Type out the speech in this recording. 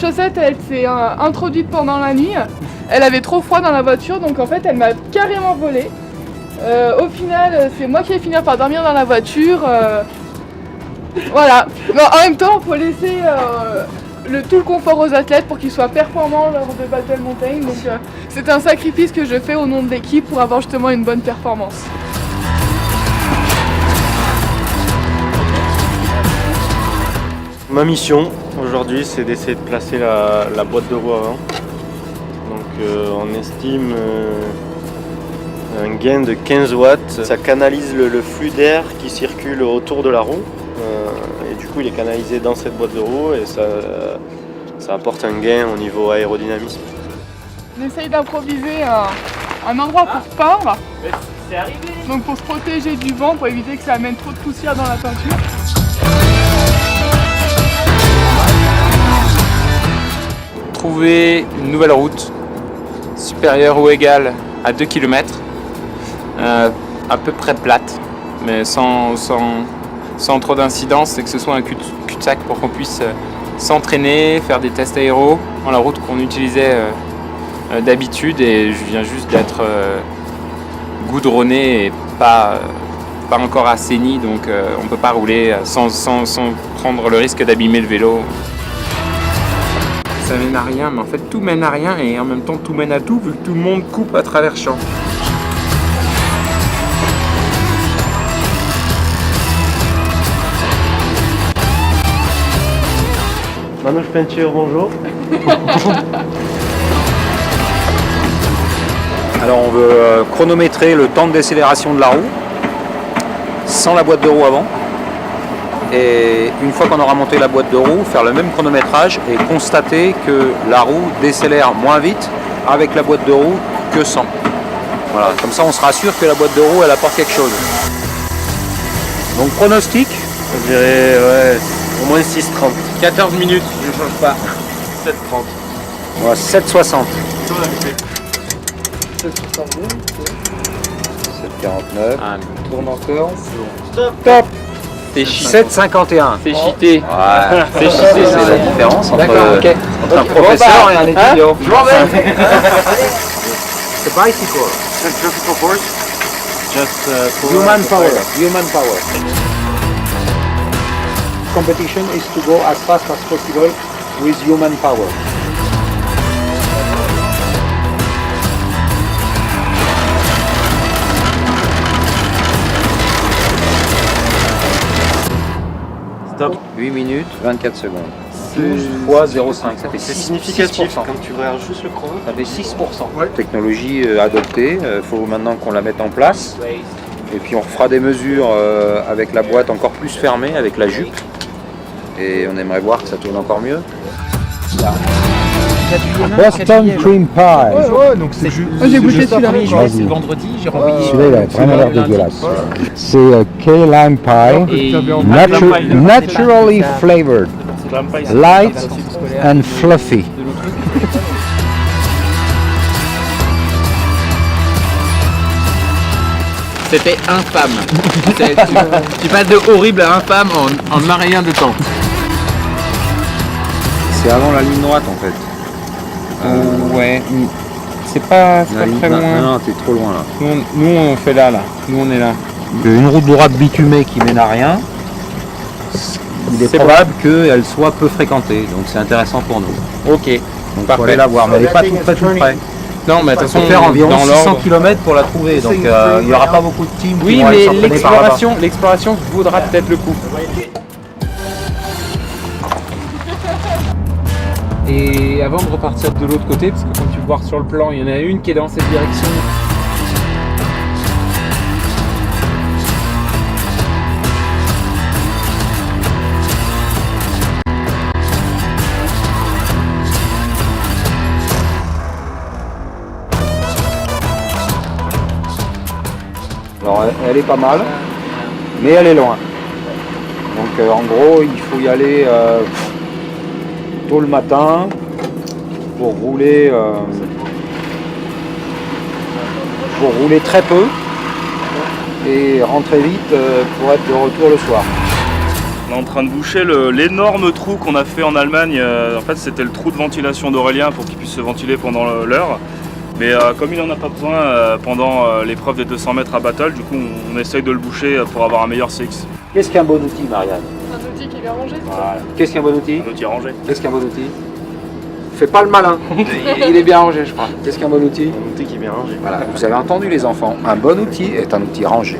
chaussette, elle s'est introduite pendant la nuit. Elle avait trop froid dans la voiture, donc en fait elle m'a carrément volé. Au final, c'est moi qui vais finir par dormir dans la voiture. Voilà. Mais en même temps, il faut laisser tout le confort aux athlètes pour qu'ils soient performants lors de Battle Mountain. Donc c'est un sacrifice que je fais au nom de l'équipe pour avoir justement une bonne performance. Ma mission aujourd'hui, c'est d'essayer de placer la boîte de roue avant. Donc on estime un gain de 15 watts. Ça canalise le flux d'air qui circule autour de la roue. Et du coup, il est canalisé dans cette boîte de roue et ça apporte un gain au niveau aérodynamisme. On essaye d'improviser un endroit pour peindre. C'est arrivé. Donc pour se protéger du vent, pour éviter que ça amène trop de poussière dans la peinture. Trouver une nouvelle route supérieure ou égale à 2 km, à peu près plate, mais sans trop d'incidence, et que ce soit un cul-de-sac pour qu'on puisse s'entraîner, faire des tests aéros dans la route qu'on utilisait d'habitude, et je viens juste d'être goudronné et pas encore assaini, donc on ne peut pas rouler sans prendre le risque d'abîmer le vélo. Ça mène à rien, mais en fait tout mène à rien et en même temps tout mène à tout, vu que tout le monde coupe à travers champs. Manouche Peinture, bonjour. Alors on veut chronométrer le temps de décélération de la roue sans la boîte de roue avant. Et une fois qu'on aura monté la boîte de roue, faire le même chronométrage et constater que la roue décélère moins vite avec la boîte de roue que sans. Voilà, comme ça on sera sûr que la boîte de roue elle apporte quelque chose. Donc pronostic, Je dirais au moins 6,30. 14 minutes, je ne change pas. 7,30. on va 7,60. 7,49. Ah, Tourne encore. Top. C'est cheaté. 7,51. C'est cheaté. Ouais, c'est la différence entre, entre un professeur et un étudiant. The bicycle. Human power. Human power. Competition is to go as fast as possible with human power. Stop. 8 minutes, 24 secondes. 12 fois 0,5, ça fait C'est 6%. significatif 6%. quand tu regardes juste le chrono. Ça fait 6%. Technologie adoptée, il faut maintenant qu'on la mette en place. Et puis on fera des mesures avec la boîte encore plus fermée, avec la jupe. Et on aimerait voir que ça tourne encore mieux. Boston Cream Pie. Donc c'est J'ai goûté celui-là. Vas-y. le vendredi, j'ai rempli. Celui-là, il a vraiment l'air dégueulasse. C'est Key Lime Pie, Et naturally flavored, light and fluffy. C'était infâme. Tu passes de horrible à infâme en rien de temps. C'est avant la ligne droite en fait. Ouais, c'est pas La ligne- très non, loin. non, t'es trop loin là. Nous on fait là. Nous on est là. Il y a une route droite bitumée qui mène à rien. Il est C'est probable qu'elle soit peu fréquentée, donc c'est intéressant pour nous. Ok. Donc il Parfait. faut aller la voir, mais elle n'est pas tout près. Non, mais de toute Il façon, faut faire environ dans 600 l'ordre. km pour la trouver, donc il n'y aura pas beaucoup de teams qui Oui, vont aller mais s'entraîner par là-bas. l'exploration vaudra peut-être le coup. Et avant de repartir de l'autre côté, parce que comme tu peux voir sur le plan, il y en a une qui est dans cette direction. Alors elle est pas mal, mais elle est loin. Donc en gros, il faut y aller tôt le matin pour rouler très peu et rentrer vite pour être de retour le soir. On est en train de boucher l'énorme trou qu'on a fait en Allemagne. En fait, c'était le trou de ventilation d'Aurélien pour qu'il puisse se ventiler pendant l'heure. Mais comme il n'en a pas besoin pendant l'épreuve des 200 mètres à Battle, du coup, on essaye de le boucher pour avoir un meilleur CX. Qu'est-ce qu'un bon outil, Marianne? Un outil qui est bien rangé. Voilà, Qu'est-ce qu'un bon outil? un outil rangé. Qu'est-ce qu'un bon outil? Fais pas le malin. Il est bien rangé, je crois. Qu'est-ce qu'un bon outil? Un outil qui est bien rangé. Voilà, vous avez entendu les enfants, un bon outil est un outil rangé.